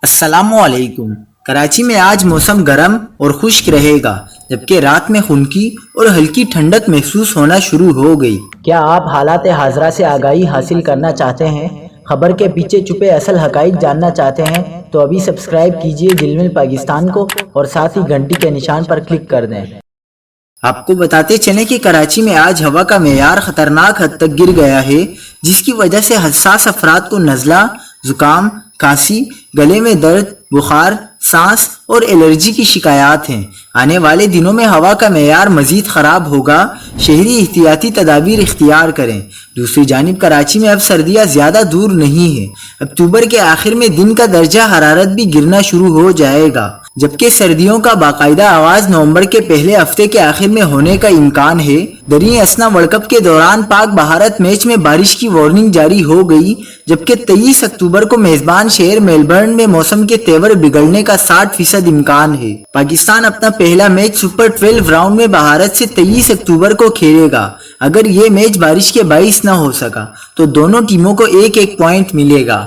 السلام علیکم۔ کراچی میں آج موسم گرم اور خشک رہے گا، جبکہ رات میں خنکی اور ہلکی ٹھنڈک محسوس ہونا شروع ہو گئی۔ کیا آپ حالات حاضرہ سے آگاہی حاصل کرنا چاہتے ہیں؟ خبر کے پیچھے چھپے اصل حقائق جاننا چاہتے ہیں تو ابھی سبسکرائب کیجئے جلمل پاکستان کو اور ساتھ ہی گھنٹی کے نشان پر کلک کر دیں۔ آپ کو بتاتے چلیں کہ کراچی میں آج ہوا کا معیار خطرناک حد تک گر گیا ہے، جس کی وجہ سے حساس افراد کو نزلہ، زکام، کھانسی، گلے میں درد، بخار، سانس اور الرجی کی شکایات ہیں۔ آنے والے دنوں میں ہوا کا معیار مزید خراب ہوگا، شہری احتیاطی تدابیر اختیار کریں۔ دوسری جانب کراچی میں اب سردیاں زیادہ دور نہیں ہیں۔ اکتوبر کے آخر میں دن کا درجہ حرارت بھی گرنا شروع ہو جائے گا، جبکہ سردیوں کا باقاعدہ آغاز نومبر کے پہلے ہفتے کے آخر میں ہونے کا امکان ہے۔ دریں اثنا ورلڈ کپ کے دوران پاک بھارت میچ میں بارش کی وارننگ جاری ہو گئی، جبکہ 23 اکتوبر کو میزبان شہر میلبرن میں موسم کے تیور بگڑنے کا 60% امکان ہے۔ پاکستان اپنا پہلا میچ سپر 12 راؤنڈ میں بھارت سے 23 اکتوبر کو کھیلے گا۔ اگر یہ میچ بارش کے باعث نہ ہو سکا تو دونوں ٹیموں کو ایک ایک پوائنٹ ملے گا۔